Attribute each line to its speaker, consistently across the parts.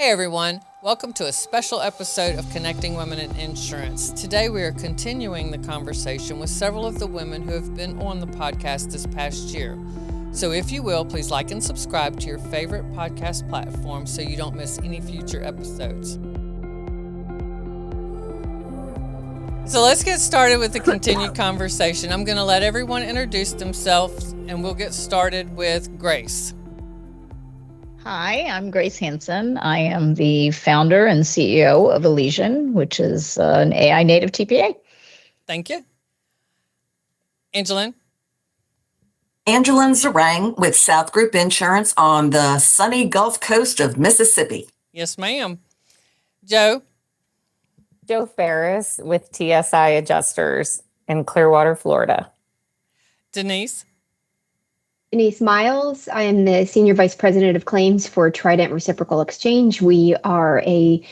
Speaker 1: Hey everyone, welcome to a special episode of Connecting Women in Insurance. Today we are continuing the conversation with several of the women who have been on the podcast this past year. So if you will, please like and subscribe to your favorite podcast platform so you don't miss any future episodes. So let's get started with the continued conversation. I'm going to let everyone introduce themselves and we'll get started with Grace.
Speaker 2: Hi, I'm Grace Hansen. I am the founder and CEO of Elysian, which is an AI native TPA.
Speaker 1: Thank you. Angeline.
Speaker 3: Angeline Zarang with South Group Insurance on the sunny Gulf Coast of Mississippi.
Speaker 1: Yes, ma'am. Joe.
Speaker 4: Joe Ferris with TSI Adjusters in Clearwater, Florida.
Speaker 1: Denise.
Speaker 5: Denise Miles. I am the Senior Vice President of Claims for Trident Reciprocal Exchange. We are a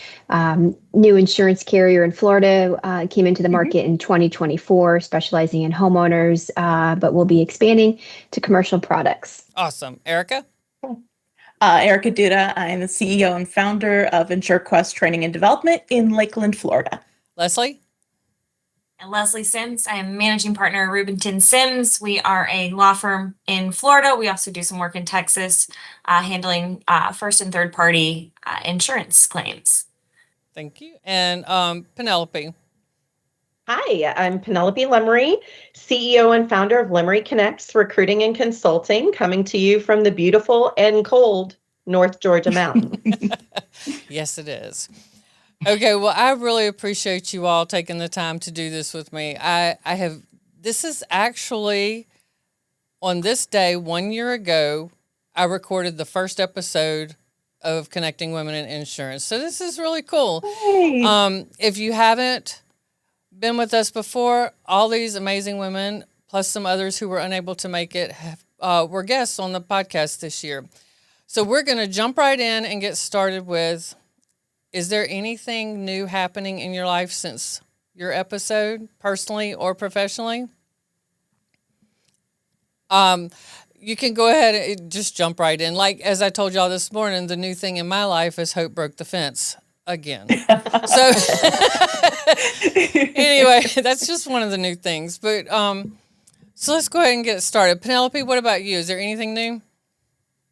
Speaker 5: new insurance carrier in Florida, came into the market in 2024, specializing in homeowners, but we'll be expanding to commercial products.
Speaker 1: Awesome. Erica?
Speaker 6: Erica Duda. I am the CEO and founder of InsureQuest Training and Development in Lakeland, Florida.
Speaker 1: Leslie?
Speaker 7: And Leslie Sims. I am managing partner at Rubinton Sims. We are a law firm in Florida. We also do some work in Texas, handling first and third party insurance claims.
Speaker 1: Thank you. And Penelope.
Speaker 8: Hi, I'm Penelope Lemery, CEO and founder of Lemery Connects Recruiting and Consulting, coming to you from the beautiful and cold North Georgia mountains.
Speaker 1: Yes, it is. Okay, well, I really appreciate you all taking the time to do this with me. This is actually, on this day, 1 year ago, I recorded the first episode of Connecting Women in Insurance. So this is really cool.
Speaker 6: Hey.
Speaker 1: If you haven't been with us before, all these amazing women, plus some others who were unable to make it, were guests on the podcast this year. So we're going to jump right in and get started with, is there anything new happening in your life since your episode, personally or professionally? You can go ahead and just jump right in. Like, as I told y'all this morning, the new thing in my life is Hope broke the fence again. So anyway, that's just one of the new things. But so let's go ahead and get started. Penelope, what about you? Is there anything new?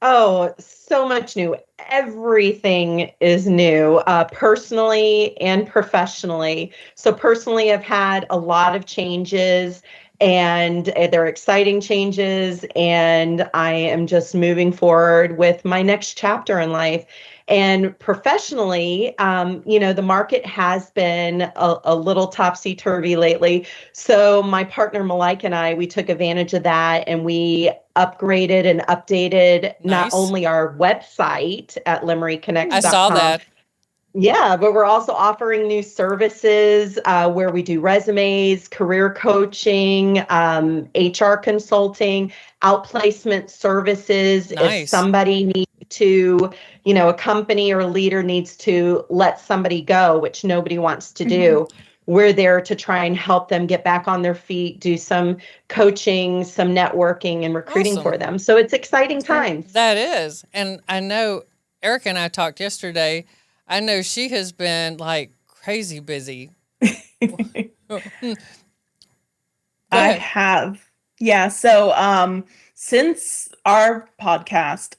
Speaker 8: Oh, so much new. Everything is new, personally and professionally. So personally, I've had a lot of changes and they're exciting changes. And I am just moving forward with my next chapter in life. And professionally, the market has been a little topsy-turvy lately. So my partner, Malika, and I, we took advantage of that and we upgraded and updated not only our website at lemeryconnects.com.
Speaker 1: I saw that.
Speaker 8: Yeah, but we're also offering new services where we do resumes, career coaching, HR consulting, outplacement services.
Speaker 1: Nice.
Speaker 8: If somebody needs to, a company or a leader needs to let somebody go, which nobody wants to do. We're there to try and help them get back on their feet, do some coaching, some networking and recruiting for them. So it's exciting times.
Speaker 1: That is. And I know Erica and I talked yesterday. I know she has been like crazy busy.
Speaker 6: I have. Yeah. So since our podcast,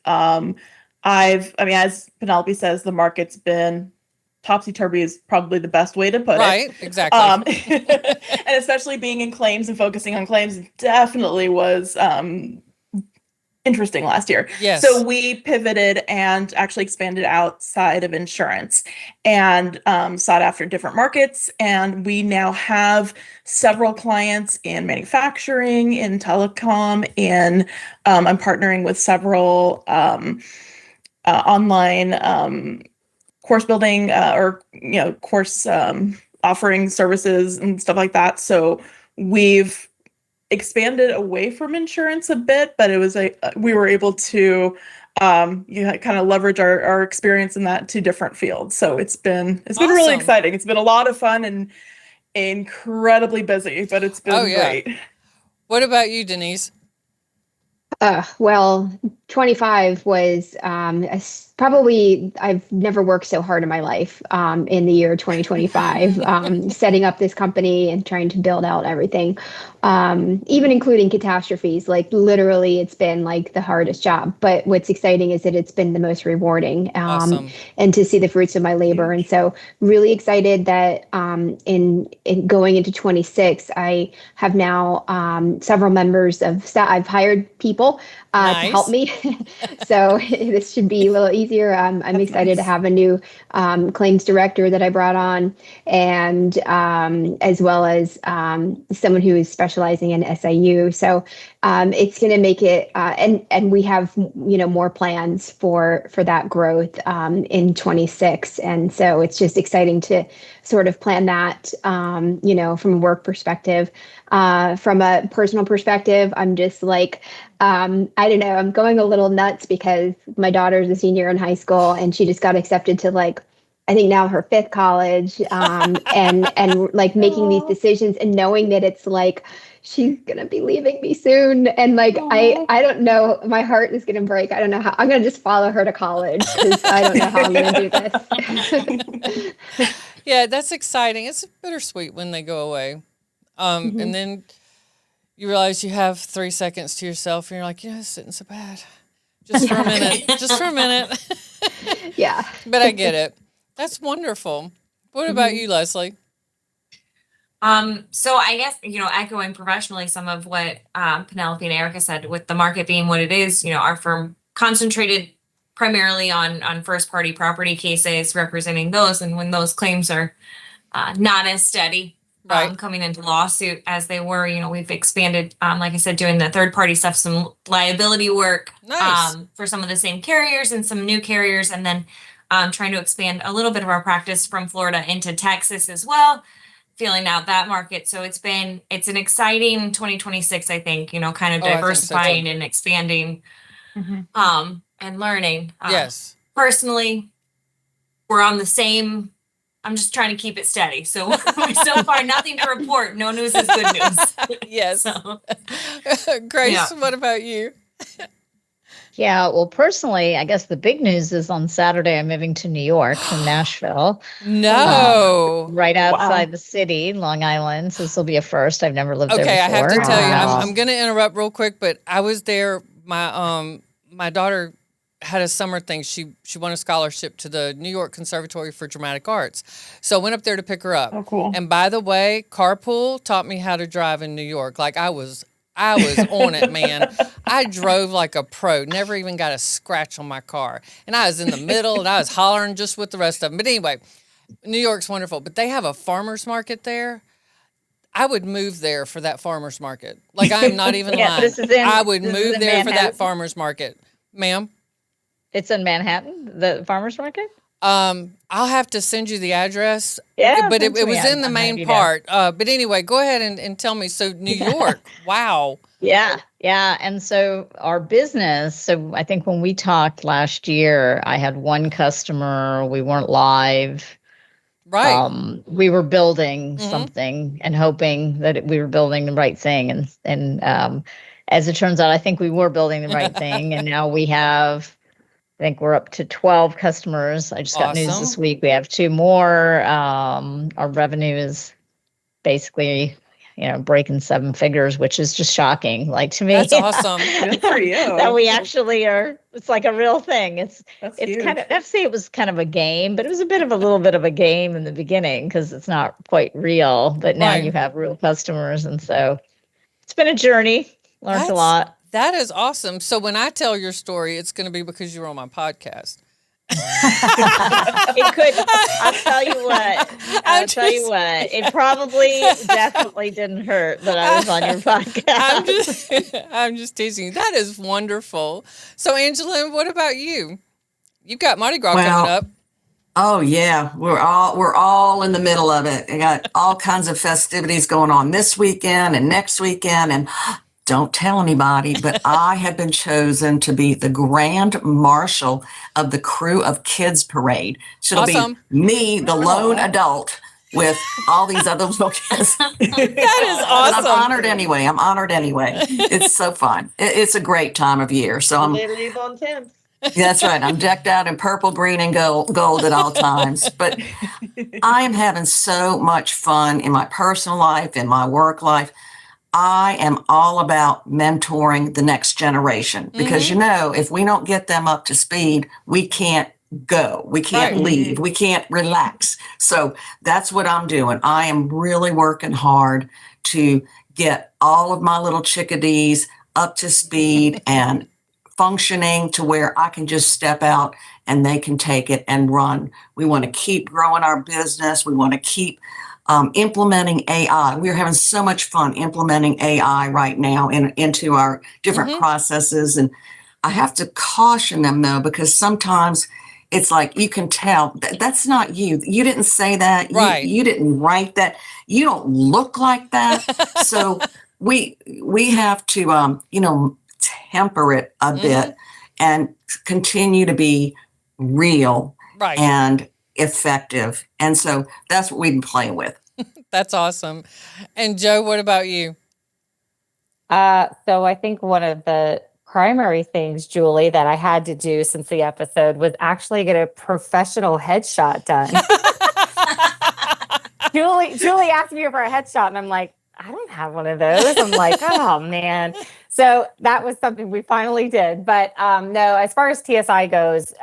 Speaker 6: as Penelope says, the market's been topsy-turvy is probably the best way to put it.
Speaker 1: Right, exactly.
Speaker 6: And especially being in claims and focusing on claims definitely was interesting last year.
Speaker 1: Yes.
Speaker 6: So we pivoted and actually expanded outside of insurance and sought after different markets. And we now have several clients in manufacturing, in telecom, I'm partnering with several online course building course offering services and stuff like that. So we've expanded away from insurance a bit, but it was we were able to kind of leverage our experience in that to different fields. So it's been
Speaker 1: Awesome.
Speaker 6: Really exciting. It's been a lot of fun and incredibly busy, but it's been great.
Speaker 1: What about you, Denise?
Speaker 5: Well, 25 was a probably I've never worked so hard in my life in the year 2025, setting up this company and trying to build out everything, even including catastrophes. Like literally, it's been like the hardest job. But what's exciting is that it's been the most rewarding,
Speaker 1: Awesome.
Speaker 5: and to see the fruits of my labor. And so, really excited that in going into 26, I have now several members of staff. I've hired people to help me. So this should be a little easier. I'm excited to have a new claims director that I brought on, and as well as someone who is specializing in SIU. So it's going to make it, and we have more plans for that growth in 26, and so it's just exciting to sort of plan that, from a work perspective. From a personal perspective, I'm just like, I don't know, I'm going a little nuts because my daughter's a senior in high school and she just got accepted to like, I think now her 5th college, and like making these decisions and knowing that it's like, she's going to be leaving me soon. And like, I don't know, my heart is going to break. I don't know how, I'm going to just follow her to college because I don't know how I'm going to do this.
Speaker 1: Yeah, that's exciting. It's bittersweet when they go away. And then you realize you have 3 seconds to yourself and you're like, this isn't so bad. Just for a minute. Just for a minute.
Speaker 5: Yeah.
Speaker 1: But I get it. That's wonderful. What about you, Leslie?
Speaker 7: So I guess, echoing professionally some of what Penelope and Erica said, with the market being what it is, our firm concentrated primarily on first party property cases, representing those. And when those claims are not as steady, coming into lawsuit as they were, we've expanded, like I said, doing the third party stuff, some liability work for some of the same carriers and some new carriers. And then trying to expand a little bit of our practice from Florida into Texas as well, feeling out that market. So it's an exciting 2026, I think, kind of diversifying and expanding and learning.
Speaker 1: Yes.
Speaker 7: Personally, we're on the same, I'm just trying to keep it steady. So so far, nothing to report. No news is good news.
Speaker 1: Yes. Grace, what about you?
Speaker 2: Yeah, well, personally, I guess the big news is on Saturday, I'm moving to New York from Nashville.
Speaker 1: No.
Speaker 2: Right outside the city, Long Island. So this will be a first. I've never lived there before.
Speaker 1: Okay, I have to tell you, I'm going to interrupt real quick, but I was there. My daughter had a summer thing. She won a scholarship to the New York Conservatory for Dramatic Arts. So I went up there to pick her up.
Speaker 6: Oh, cool.
Speaker 1: And by the way, carpool taught me how to drive in New York. Like I was on it, man. I drove like a pro, never even got a scratch on my car. And I was in the middle and I was hollering just with the rest of them. But anyway, New York's wonderful, but they have a farmer's market there. I would move there for that farmer's market. Like I'm not even lying. I would move there for that farmer's market. Ma'am?
Speaker 2: It's in Manhattan, the farmer's market?
Speaker 1: I'll have to send you the address.
Speaker 2: Yeah,
Speaker 1: but it was in the main part. But anyway, go ahead and tell me. So New York, wow.
Speaker 2: Yeah. And so our business, so I think when we talked last year, I had one customer, we weren't live.
Speaker 1: Right.
Speaker 2: We were building something and hoping that we were building the right thing. And as it turns out, I think we were building the right thing. And now we have, I think we're up to 12 customers. I just got news this week. We have 2 more. Our revenue is basically, breaking 7 figures, which is just shocking. Like to me,
Speaker 1: that's awesome.
Speaker 6: Good for you.
Speaker 2: That we actually are. It's like a real thing. It's
Speaker 6: huge.
Speaker 2: kind of. I'd say it was kind of a game, but it was a little bit of a game in the beginning because it's not quite real. But now you have real customers, and so it's been a journey. Learned a lot.
Speaker 1: That is awesome. So when I tell your story, it's going to be because you were on my podcast.
Speaker 2: It could. I'll tell you what. It probably definitely didn't hurt that I was on your podcast.
Speaker 1: I'm just teasing you. That is wonderful. So Angelina, what about you? You've got Mardi Gras coming up.
Speaker 3: Oh yeah, we're all in the middle of it. I got all kinds of festivities going on this weekend and next weekend, and don't tell anybody, but I have been chosen to be the grand marshal of the Crew of Kids Parade. So it'll be me, the lone adult, with all these other little kids.
Speaker 1: That is awesome.
Speaker 3: I'm honored anyway. It's so fun. It's a great time of year. So I'm.
Speaker 8: Literally on Tim.
Speaker 3: That's right. I'm decked out in purple, green, and gold at all times. But I am having so much fun in my personal life, in my work life. I am all about mentoring the next generation because, if we don't get them up to speed, we can't go. We can't
Speaker 1: Right.
Speaker 3: leave. We can't relax. So that's what I'm doing. I am really working hard to get all of my little chickadees up to speed and functioning to where I can just step out and they can take it and run. We want to keep growing our business. We want to keep implementing AI. We're having so much fun implementing AI right now into our different processes. And I have to caution them though, because sometimes it's like you can tell that's not you. You didn't say that.
Speaker 1: Right.
Speaker 3: You didn't write that. You don't look like that. So we have to temper it a bit and continue to be real
Speaker 1: Right.
Speaker 3: and effective. And so that's what we've been playing with.
Speaker 1: That's awesome. And Joe, what about you?
Speaker 4: So I think one of the primary things, Julie, that I had to do since the episode was actually get a professional headshot done. Julie asked me for a headshot, and I'm like, I don't have one of those. I'm like, oh man. So that was something we finally did. But no, as far as TSI goes,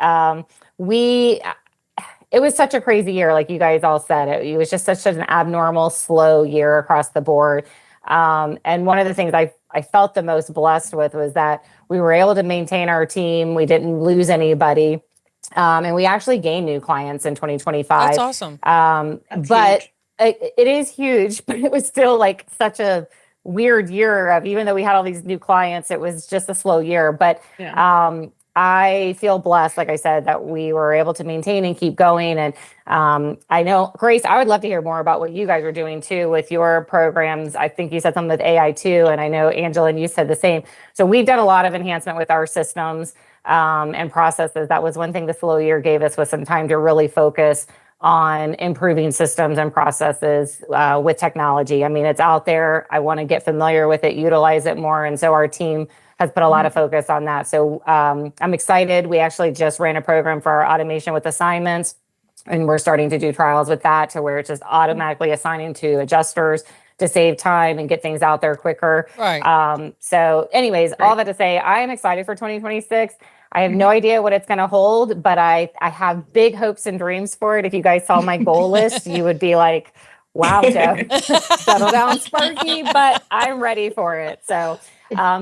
Speaker 4: it was such a crazy year, like you guys all said. It was just such an abnormal, slow year across the board. And one of the things I felt the most blessed with was that we were able to maintain our team. We didn't lose anybody. And we actually gained new clients in 2025.
Speaker 1: That's awesome.
Speaker 4: But it is huge, but it was still like such a weird year of, even though we had all these new clients, it was just a slow year. But I feel blessed, like I said, that we were able to maintain and keep going. And I know, Grace, I would love to hear more about what you guys are doing too with your programs. I think you said something with AI too. And I know, Angela, and you said the same. So we've done a lot of enhancement with our systems and processes. That was one thing the slow year gave us, was some time to really focus on improving systems and processes with technology. I mean, it's out there. I want to get familiar with it, utilize it more. And so our team has put a lot of focus on that. So I'm excited. We actually just ran a program for our automation with assignments, and we're starting to do trials with that, to where it's just automatically assigning to adjusters to save time and get things out there quicker.
Speaker 1: Right.
Speaker 4: So anyways, all that to say, I am excited for 2026. I have no idea what it's going to hold, but I have big hopes and dreams for it. If you guys saw my goal list, you would be like, wow, Joe, settle down, Sparky, but I'm ready for it. So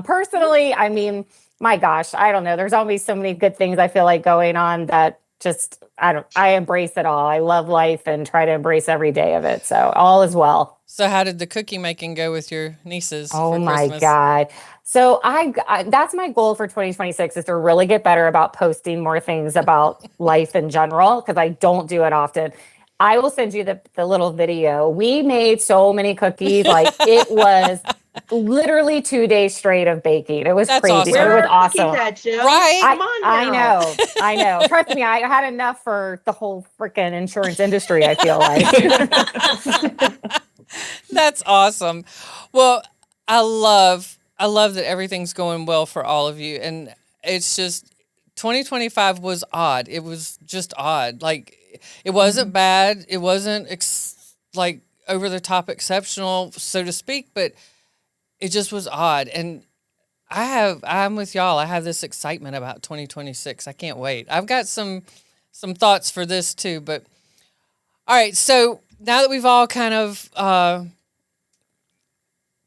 Speaker 4: personally, I mean, my gosh, I don't know. There's always so many good things I feel like going on that just, I embrace it all. I love life and try to embrace every day of it. So all is well.
Speaker 1: So how did the cookie making go with your nieces
Speaker 4: Oh
Speaker 1: for
Speaker 4: my
Speaker 1: Christmas?
Speaker 4: God. So I that's my goal for 2026, is to really get better about posting more things about life in general, because I don't do it often. I will send you the little video. We made so many cookies. Like, it was literally 2 days straight of baking. It was
Speaker 1: That's
Speaker 4: crazy.
Speaker 1: awesome.
Speaker 4: It
Speaker 8: Where
Speaker 4: was
Speaker 8: are
Speaker 4: awesome.
Speaker 8: cookies at, Joe?
Speaker 1: Right.
Speaker 8: Come on now.
Speaker 4: I know. Trust me, I had enough for the whole freaking insurance industry, I feel like.
Speaker 1: That's awesome. Well, I love that everything's going well for all of you. And it's just 2025 was odd. It was just odd. Like, it wasn't bad. It wasn't like over the top exceptional, so to speak, but it just was odd. And I'm with y'all. I have this excitement about 2026. I can't wait. I've got some thoughts for this too, but all right. So now that we've all kind of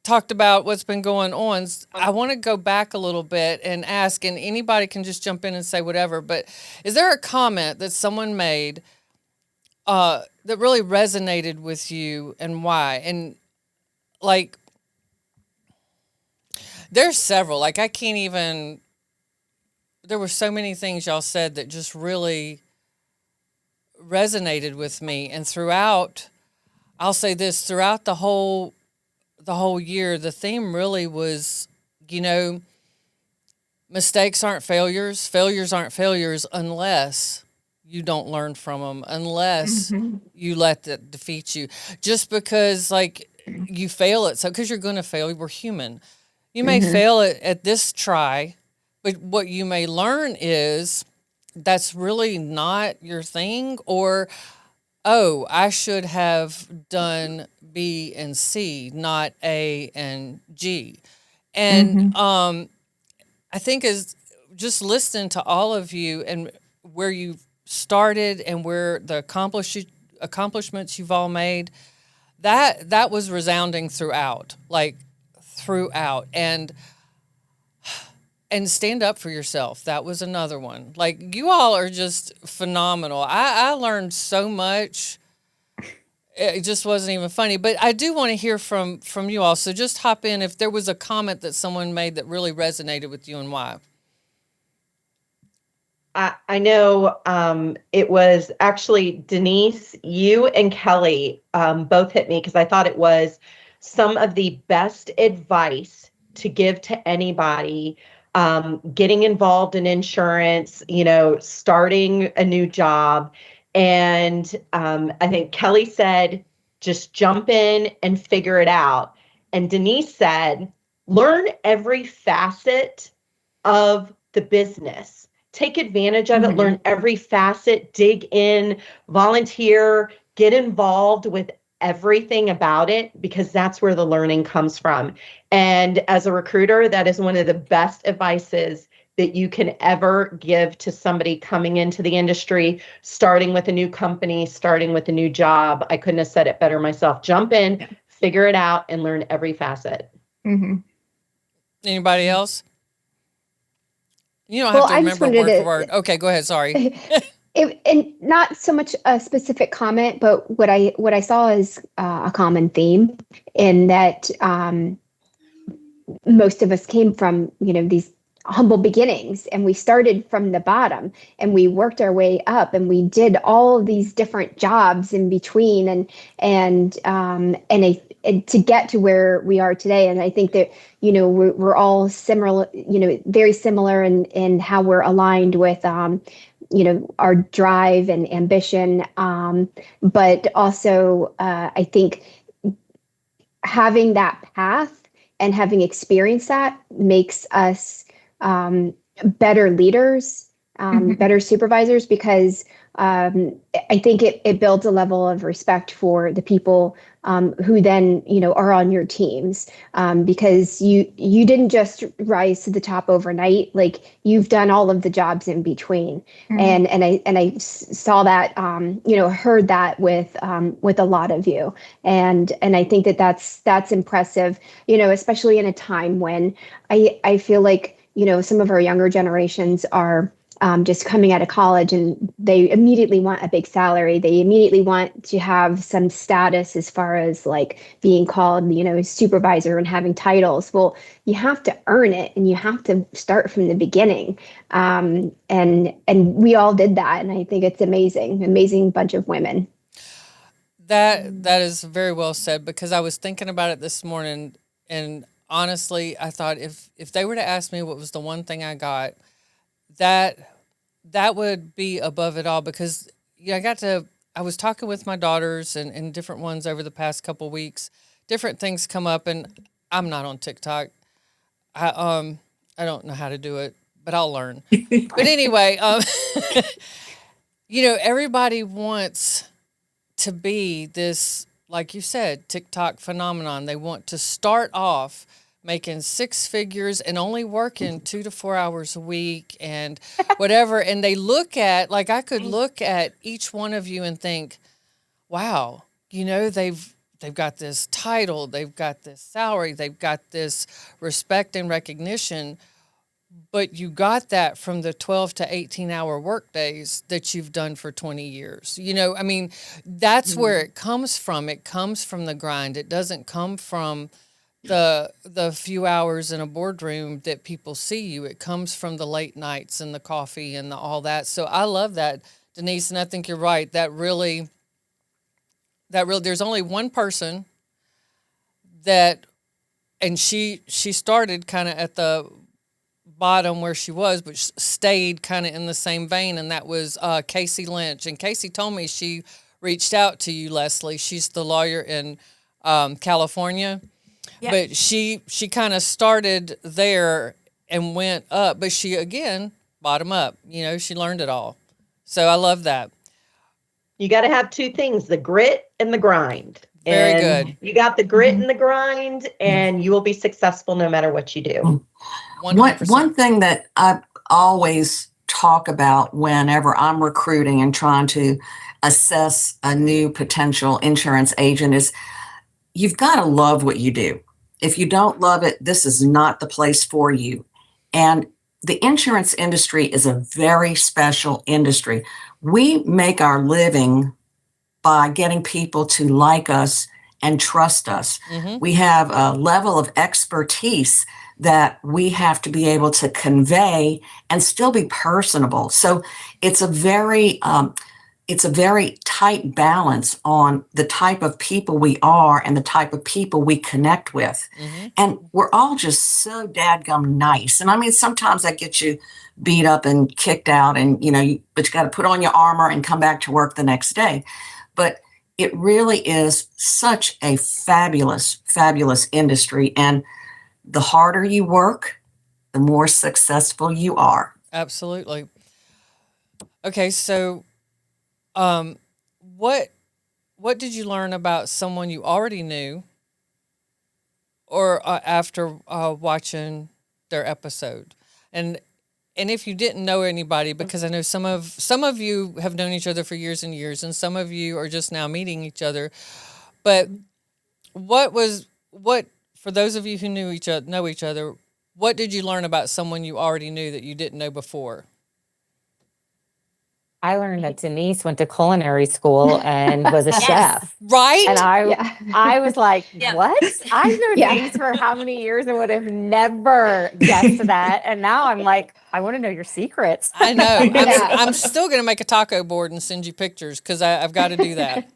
Speaker 1: talked about what's been going on, I want to go back a little bit and ask, and anybody can just jump in and say whatever, but is there a comment that someone made that really resonated with you, and why? And like, there's several. Like, I can't even, there were so many things y'all said that just really resonated with me. And throughout, I'll say this, throughout the whole year, the theme really was, mistakes aren't failures. Failures aren't failures unless you don't learn from them, unless you let that defeat you. Just because, like, you fail at, so because you're going to fail, we're human. You may fail at this try, But what you may learn is that's really not your thing, or, oh, I should have done B and C, not A and G. And I think as just listening to all of you and where you started and where the accomplishments you've all made, that was resounding throughout, like throughout. And stand up for yourself. That was another one. Like, you all are just phenomenal. I learned so much. It just wasn't even funny. But I do want to hear from you all. So just hop in if there was a comment that someone made that really resonated with you and why.
Speaker 8: I know it was actually Denise, you and Kelly both hit me because I thought it was some of the best advice to give to anybody getting involved in insurance, starting a new job. And I think Kelly said, just jump in and figure it out. And Denise said, learn every facet of the business. Take advantage of it, learn every facet, dig in, volunteer, get involved with everything about it, because that's where the learning comes from. And as a recruiter, that is one of the best advices that you can ever give to somebody coming into the industry, starting with a new company, starting with a new job. I couldn't have said it better myself. Jump in, figure it out, and learn every facet.
Speaker 1: Anybody else? You don't have to remember word for word. Okay, go ahead. Sorry.
Speaker 5: And not so much a specific comment, but what I saw is a common theme in that most of us came from, these humble beginnings, and we started from the bottom and we worked our way up, and we did all of these different jobs in between, and to get to where we are today. And I think that, we're all similar, very similar in how we're aligned with, our drive and ambition. But also, I think having that path and having experienced that makes us better leaders, better supervisors, because I think it builds a level of respect for the people who then, are on your teams, because you didn't just rise to the top overnight. Like, you've done all of the jobs in between. And I saw that, heard that with a lot of you. And I think that's impressive, especially in a time when I feel like, some of our younger generations are just coming out of college, and they immediately want a big salary. They immediately want to have some status as far as like being called, supervisor and having titles. Well, you have to earn it, and you have to start from the beginning. And we all did that. And I think it's amazing bunch of women.
Speaker 1: That is very well said, because I was thinking about it this morning, and honestly, I thought if they were to ask me what was the one thing I got, that would be above it all, because I was talking with my daughters and different ones over the past couple weeks. Different things come up, and I'm not on TikTok. I don't know how to do it, but I'll learn. But anyway, everybody wants to be this, like you said, TikTok phenomenon. They want to start off making six figures and only working 2 to 4 hours a week and whatever. And they look at, like, I could look at each one of you and think, wow, they've got this title, they've got this salary, they've got this respect and recognition. But you got that from the 12 to 18 hour work days that you've done for 20 years. That's where it comes from. It comes from the grind. It doesn't come from the few hours in a boardroom that people see you. It comes from the late nights and the coffee and all that. So I love that, Denise, and I think you're right. That really, there's only one person and she started kind of at the bottom where she was, but stayed kind of in the same vein, and that was Casey Lynch. And Casey told me she reached out to you, Leslie. She's the lawyer in California. Yep. But she kind of started there, and went up, but she again bottom up. She learned it all. So I love that.
Speaker 8: You got to have two things, the grit and the grind.
Speaker 1: Very
Speaker 8: and
Speaker 1: good.
Speaker 8: You got the grit and the grind, and you will be successful no matter what you do.
Speaker 1: 100%.
Speaker 3: One thing that I always talk about whenever I'm recruiting and trying to assess a new potential insurance agent is you've got to love what you do. If you don't love it, this is not the place for you. And the insurance industry is a very special industry. We make our living by getting people to like us and trust us.
Speaker 1: Mm-hmm.
Speaker 3: We have a level of expertise that we have to be able to convey and still be personable. So it's a very tight balance on the type of people we are and the type of people we connect with.
Speaker 1: Mm-hmm.
Speaker 3: And we're all just so dadgum nice. And I mean, sometimes that gets you beat up and kicked out and, but you got to put on your armor and come back to work the next day. But it really is such a fabulous, fabulous industry. And the harder you work, the more successful you are.
Speaker 1: Absolutely. Okay, so what did you learn about someone you already knew, or after watching their episode? And if you didn't know anybody, because I know some of you have known each other for years and years, and some of you are just now meeting each other. But what for those of you who know each other, what did you learn about someone you already knew that you didn't know before?
Speaker 4: I learned that Denise went to culinary school and was a chef.
Speaker 1: Right?
Speaker 4: And
Speaker 5: Yeah.
Speaker 4: I was like,
Speaker 7: Yeah.
Speaker 4: what? I've known
Speaker 5: Yeah.
Speaker 4: Denise for how many years and would have never guessed that. And now I'm like, I want to know your secrets.
Speaker 1: I know.
Speaker 5: Yeah.
Speaker 1: I'm still going to make a taco board and send you pictures because I've got to do that.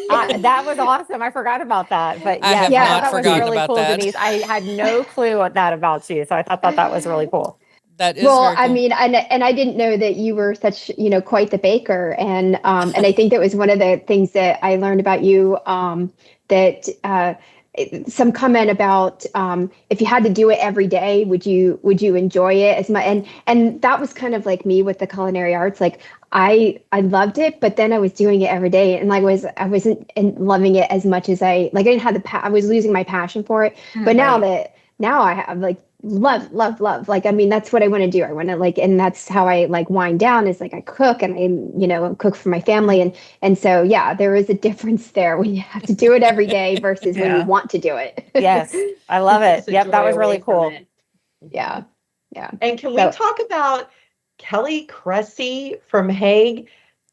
Speaker 4: That was awesome. I forgot about that. But
Speaker 1: I have
Speaker 4: yes,
Speaker 1: not
Speaker 4: that was
Speaker 1: forgotten
Speaker 4: really
Speaker 1: about
Speaker 4: cool,
Speaker 1: that.
Speaker 4: Denise. I had no clue what that about you. So I thought that was really cool.
Speaker 1: That is
Speaker 5: Well,
Speaker 1: very cool.
Speaker 5: I mean, and I didn't know that you were such, quite the baker. And I think that was one of the things that I learned about you, that some comment about if you had to do it every day, would you enjoy it as much? And that was kind of like me with the culinary arts. Like I loved it, but then I was doing it every day, and I wasn't loving it as much as I didn't have I was losing my passion for it. But now I have love. Like, I mean, that's what I want to do. I want to and that's how I wind down is I cook and I cook for my family. And so, yeah, there is a difference there when you have to do it every day versus when you want to do it.
Speaker 4: Yes. I love it.
Speaker 8: Takes
Speaker 4: Yep.
Speaker 8: the
Speaker 4: That
Speaker 8: joy
Speaker 4: was really
Speaker 8: away from
Speaker 4: cool.
Speaker 8: it.
Speaker 5: Yeah. Yeah.
Speaker 8: And can we talk about Kelly Cressy from Hague,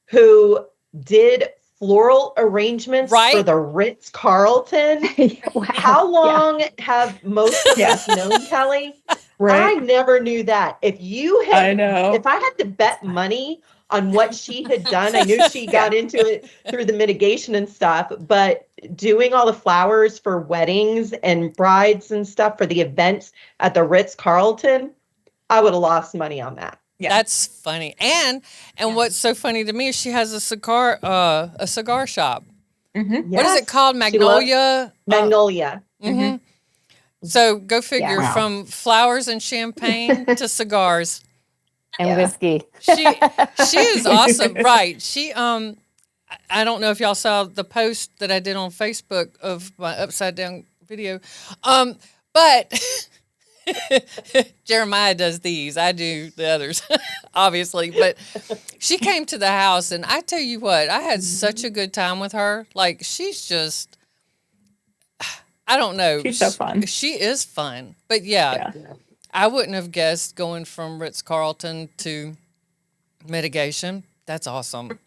Speaker 8: who did floral arrangements for the Ritz-Carlton?
Speaker 5: Wow.
Speaker 8: How long have most of us known Kelly?
Speaker 6: Right.
Speaker 8: I never knew that.
Speaker 6: I know.
Speaker 8: If I had to bet money on what she had done, I knew she got into it through the mitigation and stuff, but doing all the flowers for weddings and brides and stuff for the events at the Ritz-Carlton, I would have lost money on that.
Speaker 6: Yeah.
Speaker 1: That's funny. And what's so funny to me is she has a cigar shop.
Speaker 6: Mm-hmm.
Speaker 1: What is it called? Magnolia?
Speaker 8: Magnolia.
Speaker 1: Mm-hmm. So go figure,
Speaker 5: Yeah.
Speaker 1: from flowers and champagne to cigars.
Speaker 4: And whiskey.
Speaker 1: She is awesome. Right. She I don't know if y'all saw the post that I did on Facebook of my upside down video. But Jeremiah does these. I do the others, obviously. But she came to the house, and I tell you what, I had such a good time with her. Like, she's just, I don't know.
Speaker 6: She's so fun.
Speaker 1: She is fun. But yeah, I wouldn't have guessed going from Ritz-Carlton to mitigation. That's awesome.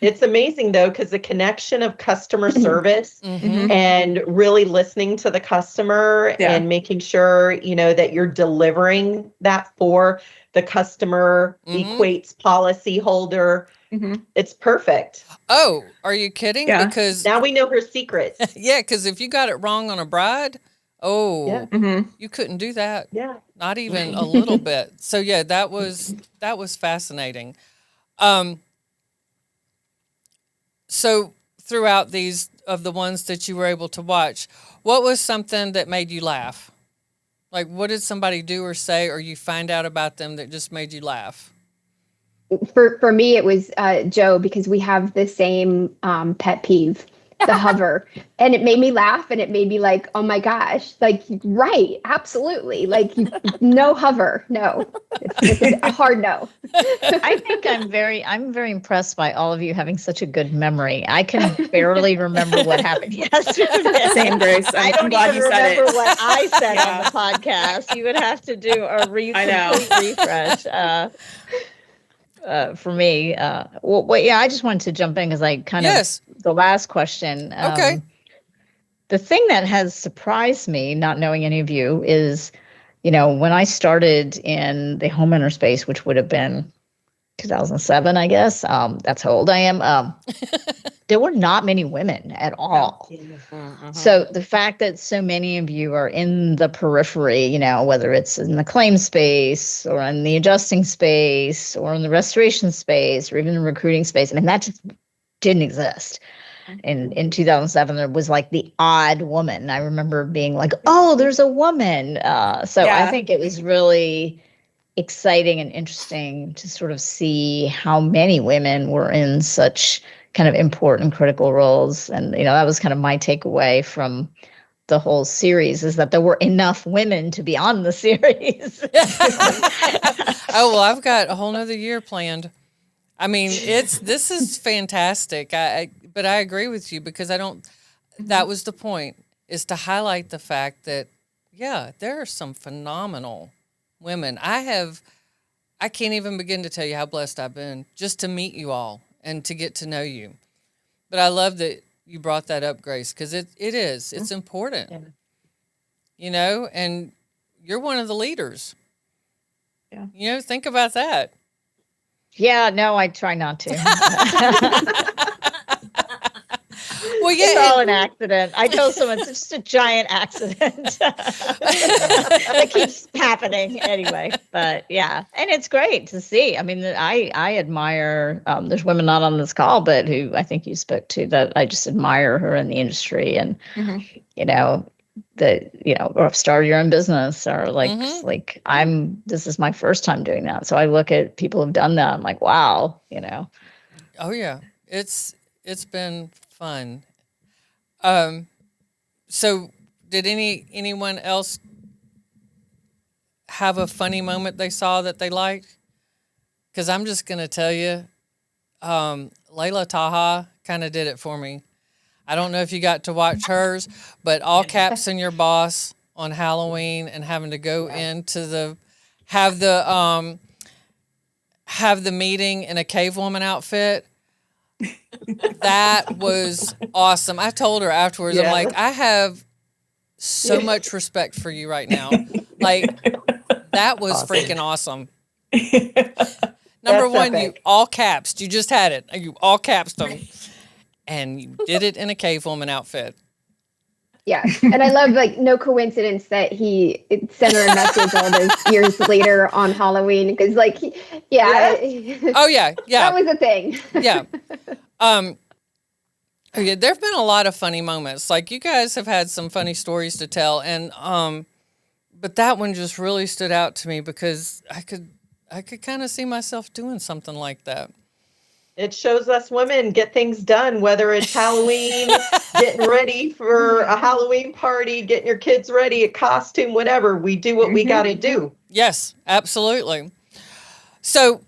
Speaker 8: It's amazing though, because the connection of customer service
Speaker 1: Mm-hmm.
Speaker 8: and really listening to the customer and making sure, that you're delivering that for the customer equates policy holder.
Speaker 6: Mm-hmm.
Speaker 8: It's perfect.
Speaker 1: Oh, are you kidding?
Speaker 6: Yeah.
Speaker 1: Because
Speaker 8: Now we know her secrets.
Speaker 1: yeah, because if you got it wrong on a bride,
Speaker 6: Mm-hmm.
Speaker 1: you couldn't do that.
Speaker 8: Yeah.
Speaker 1: Not even a little bit. So yeah, that was fascinating. So throughout these of the ones that you were able to watch, what was something that made you laugh? Like, what did somebody do or say, or you find out about them that just made you laugh?
Speaker 5: For me, it was Joe, because we have the same pet peeve, the hover, and it made me laugh, and it made me like, oh my gosh, like, right, absolutely, like, no hover, no, it's a hard no.
Speaker 2: I think I'm very impressed by all of you having such a good memory. I can barely remember what happened yesterday.
Speaker 6: Same, Grace.
Speaker 2: I
Speaker 6: I'm
Speaker 2: don't
Speaker 6: glad
Speaker 2: even
Speaker 6: you said
Speaker 2: remember
Speaker 6: it.
Speaker 2: what I said
Speaker 6: Yeah.
Speaker 2: on the podcast. You would have to do a
Speaker 6: I know.
Speaker 2: complete refresh. For me, well, yeah, I just wanted to jump in because I kind
Speaker 1: Yes.
Speaker 2: of the last question.
Speaker 1: Okay.
Speaker 2: The thing that has surprised me, not knowing any of you, is, when I started in the homeowner space, which would have been 2007, I guess. That's how old I am. There were not many women at all. So the fact that so many of you are in the periphery, whether it's in the claim space or in the adjusting space or in the restoration space or even the recruiting space, I mean, that just didn't exist. In 2007, there was like the odd woman. I remember being like, oh, there's a woman. So I think it was really exciting and interesting to sort of see how many women were in such kind of important critical roles. And, that was kind of my takeaway from the whole series, is that there were enough women to be on the series.
Speaker 1: Oh, well, I've got a whole nother year planned. I mean, this is fantastic. But I agree with you, because that was the point, is to highlight the fact that, yeah, there are some phenomenal women. I can't even begin to tell you how blessed I've been just to meet you all and to get to know you. But I love that you brought that up, Grace, because it's important, and you're one of the leaders. Yeah. Think about that.
Speaker 2: Yeah, no, I try not to.
Speaker 1: Well, yeah,
Speaker 2: it's all an accident. I tell someone it's just a giant accident that keeps happening anyway. But yeah, and it's great to see. I mean, I admire. There's women not on this call, but who I think you spoke to, that I just admire her in the industry, and or start your own business, or like this is my first time doing that. So I look at people who've done that. I'm like, wow,
Speaker 1: Oh yeah, it's been fun. So did anyone else have a funny moment they saw that they liked? Because I'm just gonna tell you, Layla Taha kind of did it for me. I don't know if you got to watch hers, but all caps in your boss on Halloween, and having to go into have the meeting in a cave woman outfit. That was awesome. I told her afterwards, I'm like, I have so much respect for you right now. Like, that was freaking awesome. Number one, epic. You all capsed. You just had it. You all capsed them. And you did it in a cave woman outfit.
Speaker 5: Yeah. And I love, like, no coincidence that he sent her a message all those years later on Halloween. Because, like, Oh, yeah. That was a thing.
Speaker 1: Yeah. Yeah, there have been a lot of funny moments. Like, you guys have had some funny stories to tell. And, but that one just really stood out to me, because I could kind of see myself doing something like that.
Speaker 8: It shows us women get things done, whether it's Halloween, getting ready for a Halloween party, getting your kids ready, a costume, whatever. We do what we got to do.
Speaker 1: Yes, absolutely. So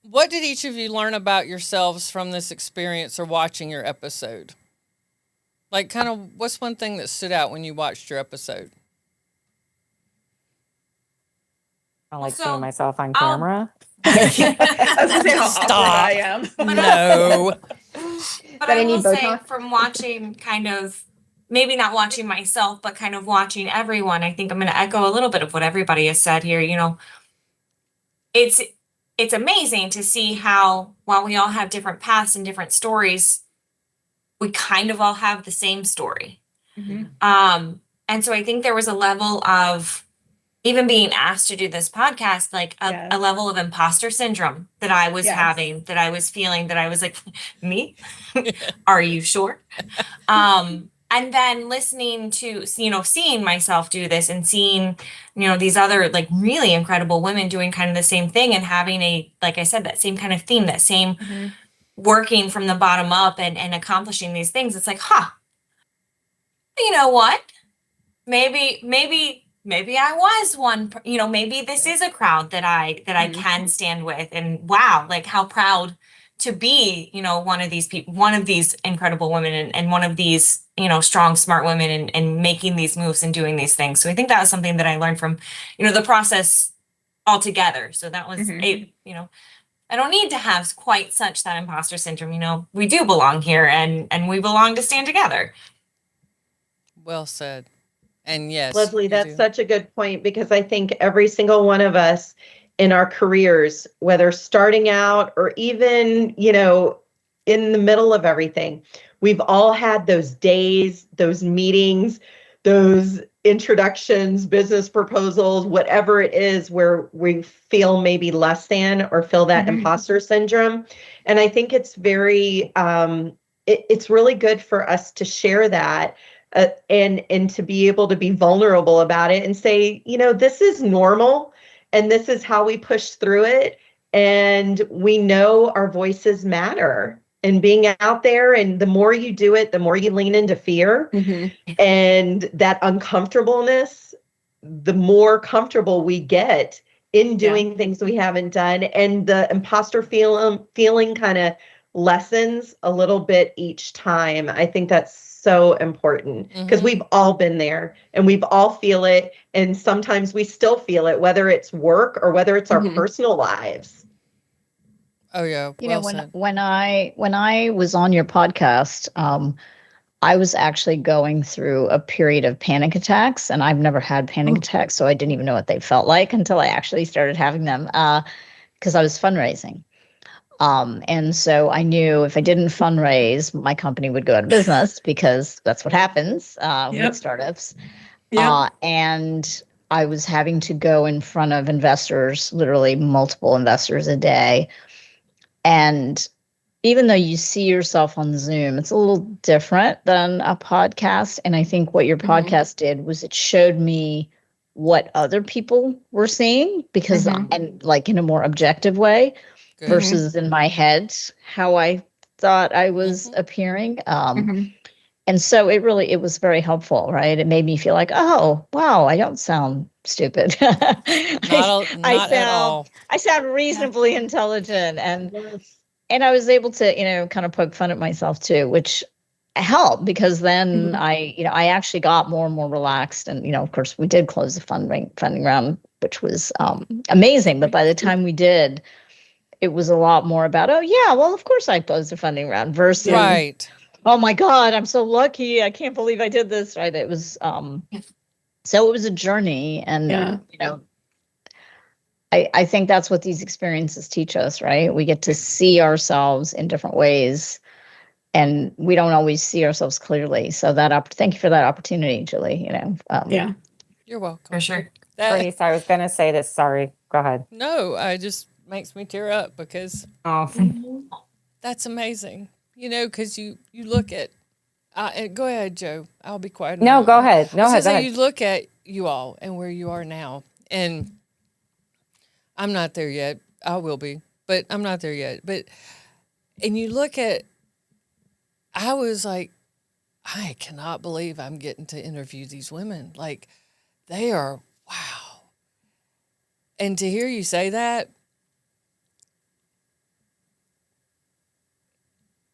Speaker 1: what did each of you learn about yourselves from this experience or watching your episode? Like, kind of, what's one thing that stood out when you watched your episode?
Speaker 4: I like seeing myself on camera.
Speaker 6: I was gonna say how awkward I am.
Speaker 1: No.
Speaker 7: But I will say, from watching, kind of, maybe not watching myself, but kind of watching everyone, I think I'm going to echo a little bit of what everybody has said here. It's amazing to see how, while we all have different paths and different stories, we kind of all have the same story. And so I think there was a level of, even being asked to do this podcast, like a level of imposter syndrome that I was having, that I was feeling, that I was like, me? Are you sure? and then listening to, seeing myself do this and seeing, these other like really incredible women doing kind of the same thing and having like I said, that same kind of theme, that same working from the bottom up and accomplishing these things. It's like, you know what? Maybe I was one, maybe this is a crowd that I can stand with. And wow, like how proud to be, one of these people, one of these incredible women and one of these, strong, smart women and making these moves and doing these things. So I think that was something that I learned from, the process altogether. So that was I don't need to have quite such that imposter syndrome. We do belong here and we belong to stand together.
Speaker 1: Well said. And yes,
Speaker 8: Leslie,
Speaker 1: you
Speaker 8: that's
Speaker 1: do.
Speaker 8: such a good point because I think every single one of us in our careers, whether starting out or even, in the middle of everything, we've all had those days, those meetings, those introductions, business proposals, whatever it is where we feel maybe less than or feel that imposter syndrome. And I think it's it's really good for us to share that and to be able to be vulnerable about it and say, this is normal and this is how we push through it. And we know our voices matter and being out there. And the more you do it, the more you lean into fear and that uncomfortableness, the more comfortable we get in doing things we haven't done. And the imposter feeling kind of lessens a little bit each time. I think that's so important because we've all been there and we've all feel it. And sometimes we still feel it, whether it's work or whether it's our personal lives.
Speaker 1: Oh yeah. Well said.
Speaker 2: When I was on your podcast, I was actually going through a period of panic attacks, and I've never had panic attacks, so I didn't even know what they felt like until I actually started having them because I was fundraising. And so I knew if I didn't fundraise, my company would go out of business because that's what happens with startups. And I was having to go in front of investors, literally multiple investors a day. And even though you see yourself on Zoom, it's a little different than a podcast. And I think what your podcast did was it showed me what other people were seeing because and like in a more objective way versus in my head how I thought I was appearing. And so it was very helpful, right? It made me feel like, oh wow, I don't sound stupid.
Speaker 1: Not at all.
Speaker 2: I sound reasonably intelligent and I was able to, kind of poke fun at myself too, which helped because then I actually got more and more relaxed. And, of course, we did close the funding round, which was amazing. But by the time we did, it was a lot more about, oh, yeah, well, of course I closed the funding round versus,
Speaker 1: Right.
Speaker 2: oh, my God, I'm so lucky. I can't believe I did this. Right. It was so it was a journey. And, I think that's what these experiences teach us, right? We get to see ourselves in different ways, and we don't always see ourselves clearly. So thank you for that opportunity, Julie.
Speaker 1: You're welcome.
Speaker 7: For sure.
Speaker 4: Grace, I was going to say this. Sorry. Go ahead.
Speaker 1: No, it just makes me tear up because
Speaker 4: Oh,
Speaker 1: that's amazing. Because you look at, go ahead, Joe. I'll be quiet.
Speaker 4: no, go ahead. No,
Speaker 1: I was
Speaker 4: go
Speaker 1: gonna say,
Speaker 4: ahead.
Speaker 1: you look at you all and where you are now, and I'm not there yet. I will be, but I'm not there yet. And you look at, I was like, I cannot believe I'm getting to interview these women. Like, they are, wow. And to hear you say that,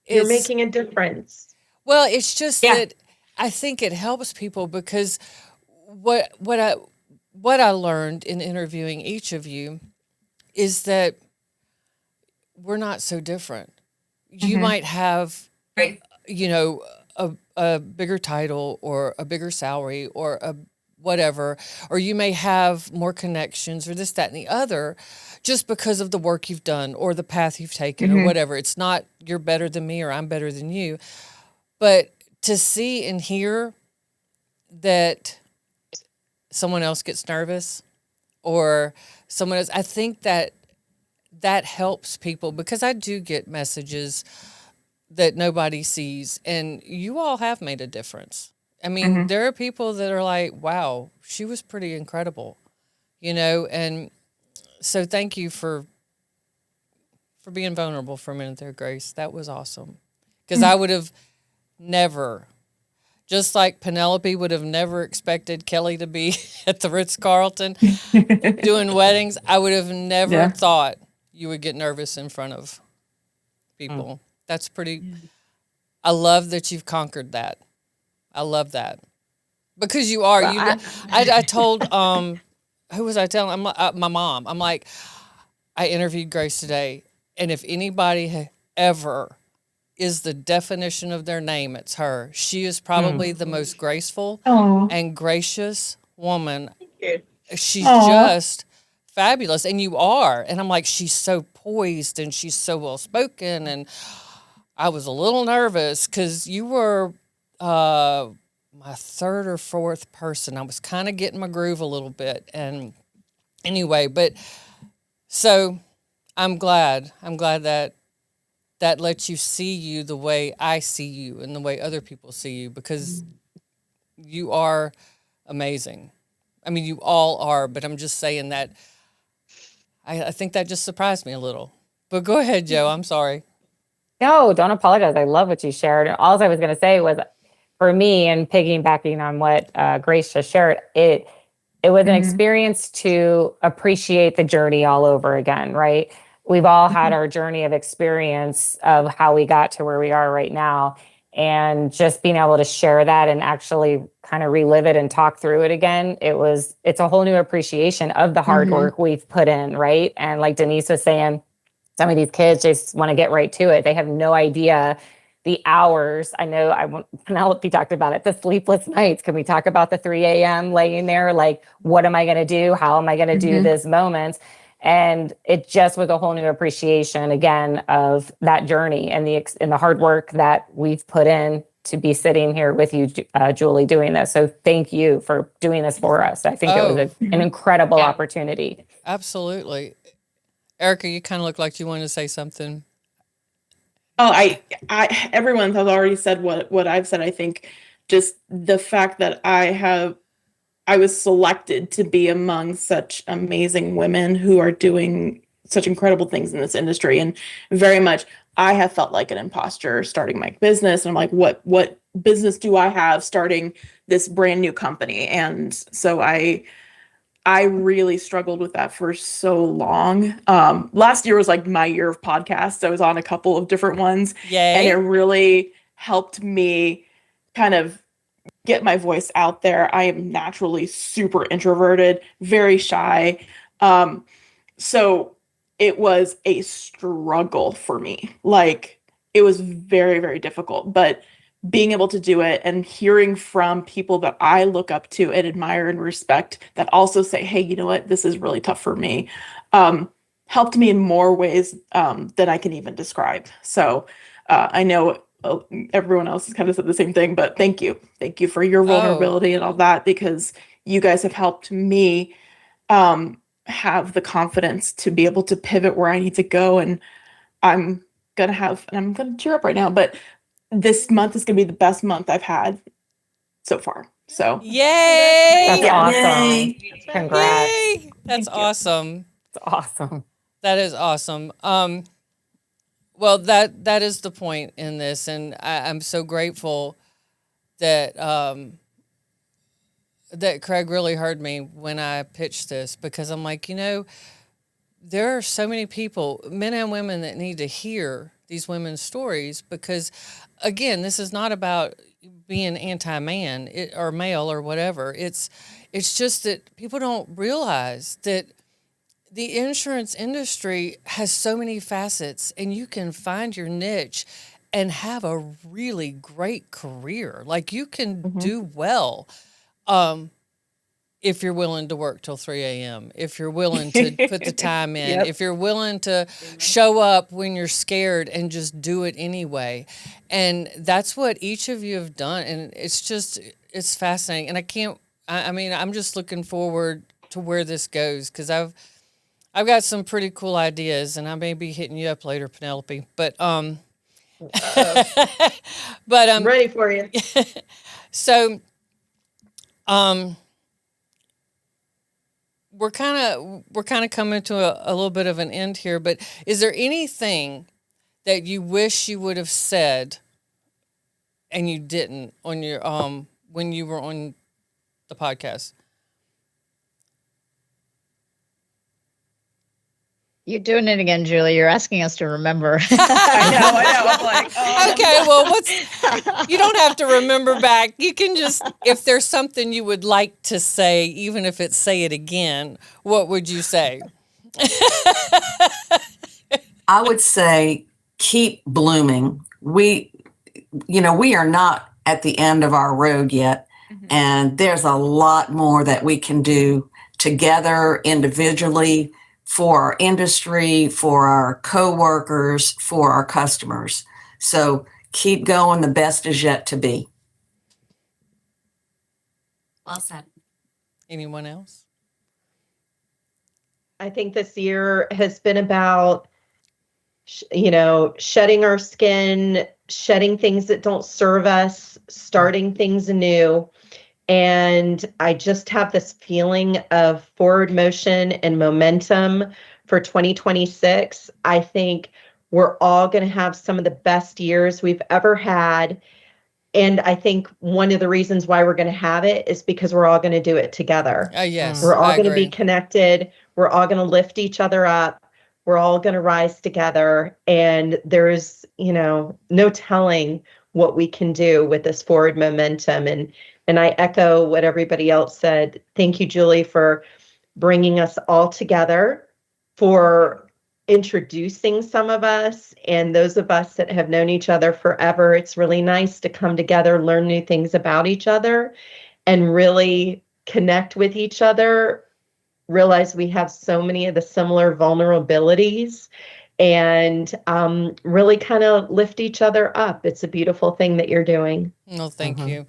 Speaker 8: You're making a difference.
Speaker 1: Well, it's just that I think it helps people because what I learned in interviewing each of you is that we're not so different. You might have, a bigger title or a bigger salary or a whatever, or you may have more connections or this, that, and the other just because of the work you've done or the path you've taken or whatever. It's not you're better than me or I'm better than you. But to see and hear that someone else gets nervous or someone else, I think that helps people because I do get messages that nobody sees, and you all have made a difference. I mean, there are people that are like, wow, she was pretty incredible, and so thank you for being vulnerable for a minute there, Grace. That was awesome. Because I would have never, just like Penelope would have never expected Kelly to be at the Ritz-Carlton doing weddings, I would have never thought you would get nervous in front of people. That's pretty, I love that you've conquered that. I love that. Because you are. I told, who was I telling? My mom. I'm like, I interviewed Grace today, and if anybody ever is the definition of their name, it's her. She is probably the most graceful and gracious woman. She's just fabulous, and you are. And I'm like, she's so poised, and she's so well spoken, and I was a little nervous because you were my third or fourth person. I was kind of getting my groove a little bit, and anyway, but so I'm glad that lets you see you the way I see you and the way other people see you, because you are amazing. I mean, you all are, but I'm just saying that I think that just surprised me a little. But go ahead, Joe. I'm sorry.
Speaker 4: No, don't apologize. I love what you shared. All I was going to say was, for me, and piggybacking on what Grace just shared, it was an experience to appreciate the journey all over again, right? We've all had our journey of experience of how we got to where we are right now. And just being able to share that and actually kind of relive it and talk through it again, it's a whole new appreciation of the hard work we've put in, right? And like Denise was saying, some of these kids just want to get right to it. They have no idea the hours. I know Penelope talked about it, the sleepless nights. Can we talk about the 3 a.m. laying there? Like, what am I going to do? How am I going to do this moment? And it just was a whole new appreciation again of that journey and the hard work that we've put in to be sitting here with you, Julie, doing this. So thank you for doing this for us. I think it was an incredible opportunity.
Speaker 1: Absolutely. Erica, you kind of look like you wanted to say something.
Speaker 6: Oh, I everyone has already said what I've said. I think just the fact that I was selected to be among such amazing women who are doing such incredible things in this industry, and very much I have felt like an imposter starting my business. And I'm like, what business do I have starting this brand new company? And so I really struggled with that for so long. Last year was like my year of podcasts. I was on a couple of different ones.
Speaker 1: Yay.
Speaker 6: And it really helped me kind of get my voice out there. I am naturally super introverted, very shy. So it was a struggle for me. Like, it was very, very difficult, but being able to do it and hearing from people that I look up to and admire and respect that also say, hey, you know what, this is really tough for me, helped me in more ways than I can even describe. So I know everyone else has kind of said the same thing, but thank you. Thank you for your vulnerability and all that, because you guys have helped me have the confidence to be able to pivot where I need to go. And I'm going to tear up right now, but this month is going to be the best month I've had so far. So
Speaker 1: yay!
Speaker 4: That's awesome.
Speaker 3: Yay.
Speaker 4: Congrats.
Speaker 1: Yay! That's awesome.
Speaker 4: It's awesome.
Speaker 1: That is awesome. Well, that is the point in this, and I'm so grateful that that Craig really heard me when I pitched this, because I'm like, there are so many people, men and women, that need to hear these women's stories, because, again, this is not about being anti-man or male or whatever. It's just that people don't realize that the insurance industry has so many facets, and you can find your niche and have a really great career. Like, you can do well. If you're willing to work till 3 a.m., if you're willing to put the time in, if you're willing to show up when you're scared and just do it anyway. And that's what each of you have done. And it's fascinating. And I'm just looking forward to where this goes, because I've got some pretty cool ideas, and I may be hitting you up later, Penelope. But But
Speaker 8: I'm ready for you.
Speaker 1: so we're kind of coming to a little bit of an end here, but is there anything that you wish you would have said and you didn't on your when you were on the podcast?
Speaker 2: You're doing it again, Julie. You're asking us to remember.
Speaker 6: I know. I'm like,
Speaker 1: Okay, well, you don't have to remember back. You can just, if there's something you would like to say, even if it's say it again, what would you say?
Speaker 3: I would say keep blooming. We are not at the end of our road yet. And there's a lot more that we can do together, individually, for our industry, for our coworkers, for our customers. So keep going. The best is yet to be.
Speaker 7: Well said.
Speaker 1: Anyone else?
Speaker 8: I think this year has been about, shedding our skin, shedding things that don't serve us, starting things anew. And I just have this feeling of forward motion and momentum for 2026. I think we're all going to have some of the best years we've ever had. And I think one of the reasons why we're going to have it is because we're all going to do it together.
Speaker 1: Yes,
Speaker 8: We're all
Speaker 1: I
Speaker 8: going to be
Speaker 1: agree.
Speaker 8: connected. We're all going to lift each other up. We're all going to rise together. And there's, no telling what we can do with this forward momentum. And I echo what everybody else said. Thank you, Julie, for bringing us all together, for introducing some of us and those of us that have known each other forever. It's really nice to come together, learn new things about each other, and really connect with each other, realize we have so many of the similar vulnerabilities, and really kind of lift each other up. It's a beautiful thing that you're doing.
Speaker 1: No, thank you.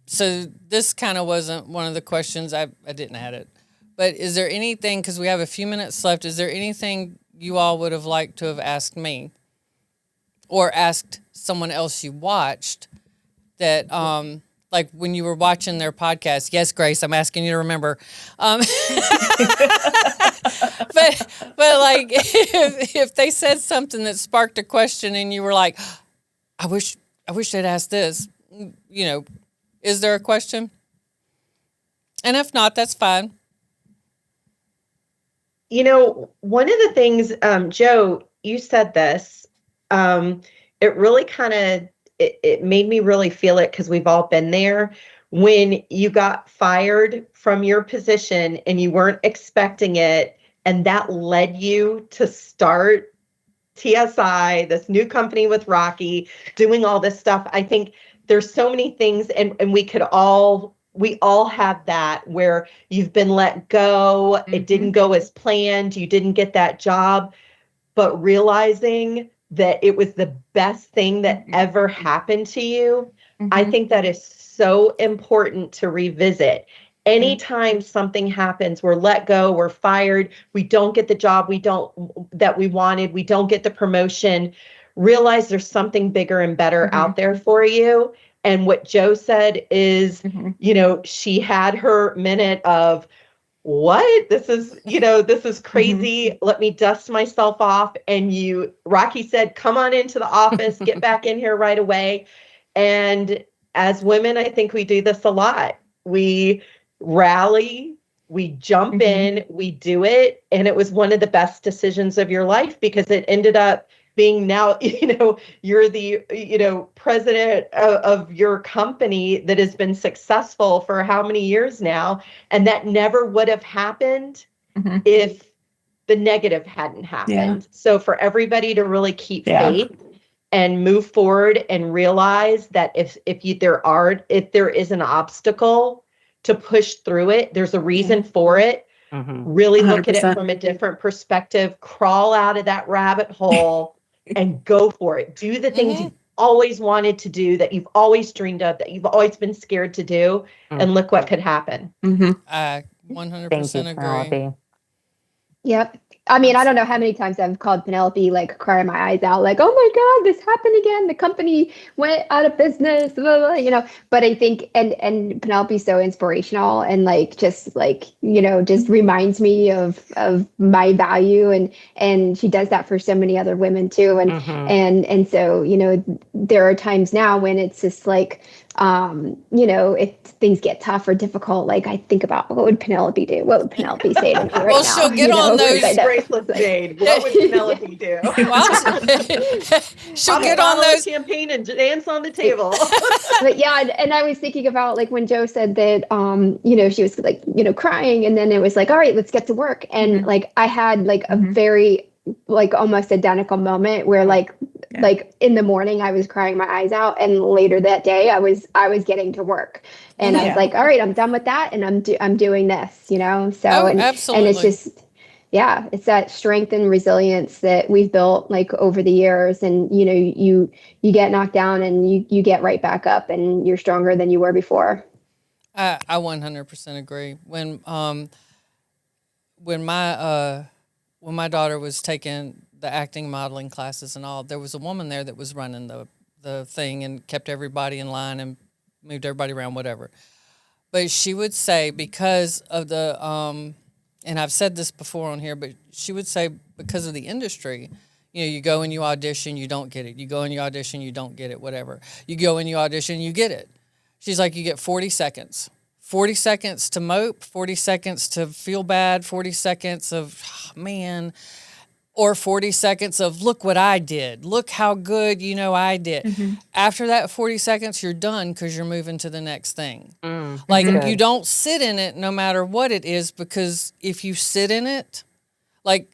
Speaker 1: So this kind of wasn't one of the questions. I didn't add it. But is there anything, because we have a few minutes left, is there anything you all would have liked to have asked me or asked someone else you watched that, like when you were watching their podcast? Yes, Grace, I'm asking you to remember. But like if they said something that sparked a question and you were like, I wish they'd asked this, is there a question? And if not, that's fine.
Speaker 8: One of the things, Joe, you said this, it really it made me really feel it because we've all been there. When you got fired from your position and you weren't expecting it, and that led you to start TSI, this new company with Rocky, doing all this stuff. I think there's so many things, and we all have that where you've been let go, it didn't go as planned, you didn't get that job, but realizing that it was the best thing that ever happened to you, I think that is so important to revisit. Anytime something happens, we're let go, we're fired, we don't get the job that we wanted, we don't get the promotion, realize there's something bigger and better out there for you. And what Joe said is, she had her minute of, what? This is crazy. Let me dust myself off. And Rocky said, come on into the office, get back in here right away. And as women, I think we do this a lot. We rally, we jump in, we do it. And it was one of the best decisions of your life because it ended up being now, you're the, president of your company that has been successful for how many years now. And that never would have happened if the negative hadn't happened. So for everybody to really keep faith and move forward and realize that if there is an obstacle, to push through it, there's a reason for it. Really look
Speaker 6: 100%.
Speaker 8: at it from a different perspective, crawl out of that rabbit hole and go for it. Do the things you've always wanted to do, that you've always dreamed of, that you've always been scared to do, and look what could happen.
Speaker 1: I 100% agree.
Speaker 5: Yep. I mean, I don't know how many times I've called Penelope, like crying my eyes out, like, "Oh my God, this happened again. The company went out of business," blah, blah, blah, you know. But I think, and Penelope's so inspirational, and like just like just reminds me of my value, and she does that for so many other women too, and so there are times now when it's just like, if things get tough or difficult, like I think about what would Penelope do? What would Penelope say to me right
Speaker 1: Well,
Speaker 5: now?
Speaker 1: she'll get on those
Speaker 8: bracelets made. What would Penelope do?
Speaker 1: Well, she'll
Speaker 8: Pop a
Speaker 1: get on
Speaker 8: bottle of
Speaker 1: those.
Speaker 8: champagne and dance on the table.
Speaker 5: But yeah, and I was thinking about like when Joe said that, she was like, crying, and then it was like, all right, let's get to work. And like I had like a very like almost identical moment where like in the morning I was crying my eyes out, and later that day I was getting to work, and I was like, all right, I'm done with that, and I'm doing this, so and
Speaker 1: Absolutely.
Speaker 5: it's just it's that strength and resilience that we've built like over the years, and you get knocked down and you get right back up, and you're stronger than you were before.
Speaker 1: I 100% agree. When my daughter was taking the acting modeling classes and all, there was a woman there that was running the thing and kept everybody in line and moved everybody around, whatever. But she would say, because of the and I've said this before on here, but she would say, because of the industry, you go and you audition, you don't get it. You go and you audition, you don't get it, whatever. You go and you audition, you get it. She's like, you get 40 seconds. 40 seconds to mope, 40 seconds to feel bad, 40 seconds of, oh, man, or 40 seconds of, look what I did. Look how good, I did. After that 40 seconds, you're done because you're moving to the next thing. Like, you don't sit in it no matter what it is, because if you sit in it, like,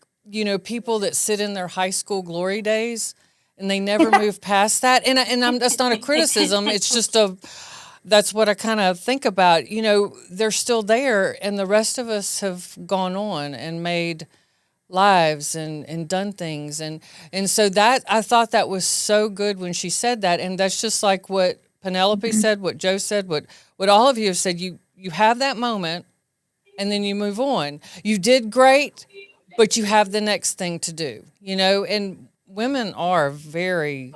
Speaker 1: people that sit in their high school glory days and they never move past that. And that's not a criticism. It's just that's what I kind of think about. They're still there, and the rest of us have gone on and made lives and done things. And so that, I thought that was so good when she said that. And that's just like what Penelope said, what Joe said, what all of you have said. You have that moment, and then you move on. You did great, but you have the next thing to do, and women are very,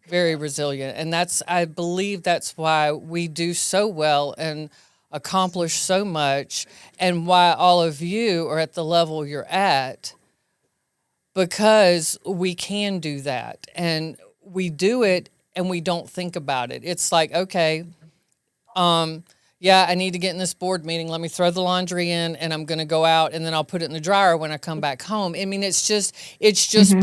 Speaker 1: very resilient. And I believe that's why we do so well and accomplish so much, and why all of you are at the level you're at, because we can do that, and we do it, and we don't think about it. It's like, okay, I need to get in this board meeting. Let me throw the laundry in, and I'm going to go out, and then I'll put it in the dryer when I come back home. I mean, it's just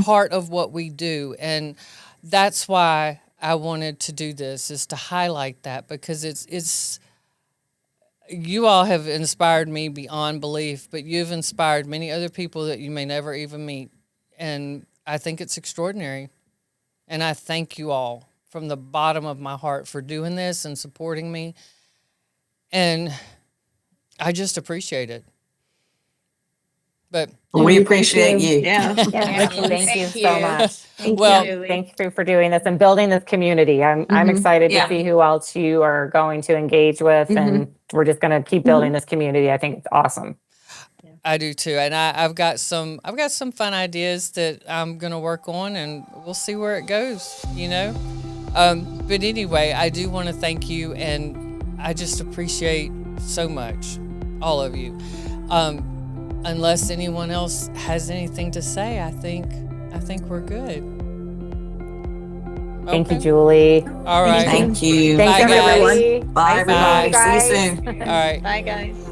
Speaker 1: part of what we do. And that's why I wanted to do this, is to highlight that, because it's you all have inspired me beyond belief, but you've inspired many other people that you may never even meet. And I think it's extraordinary. And I thank you all from the bottom of my heart for doing this and supporting me. And I just appreciate it. But
Speaker 3: we appreciate you.
Speaker 4: Thank you so much.
Speaker 5: Thank
Speaker 4: you for doing this and building this community. I'm excited to see who else you are going to engage with, and we're just going to keep building this community. I think it's awesome.
Speaker 1: I do too, and I've got some fun ideas that I'm going to work on, and we'll see where it goes. But anyway, I do want to thank you, and I just appreciate so much all of you. Unless anyone else has anything to say, I think we're good.
Speaker 4: Thank you, Julie.
Speaker 1: All right.
Speaker 3: Thank you.
Speaker 4: Thanks,
Speaker 1: Bye,
Speaker 4: everybody.
Speaker 3: Bye, everybody. See you soon.
Speaker 1: All right.
Speaker 2: Bye, guys.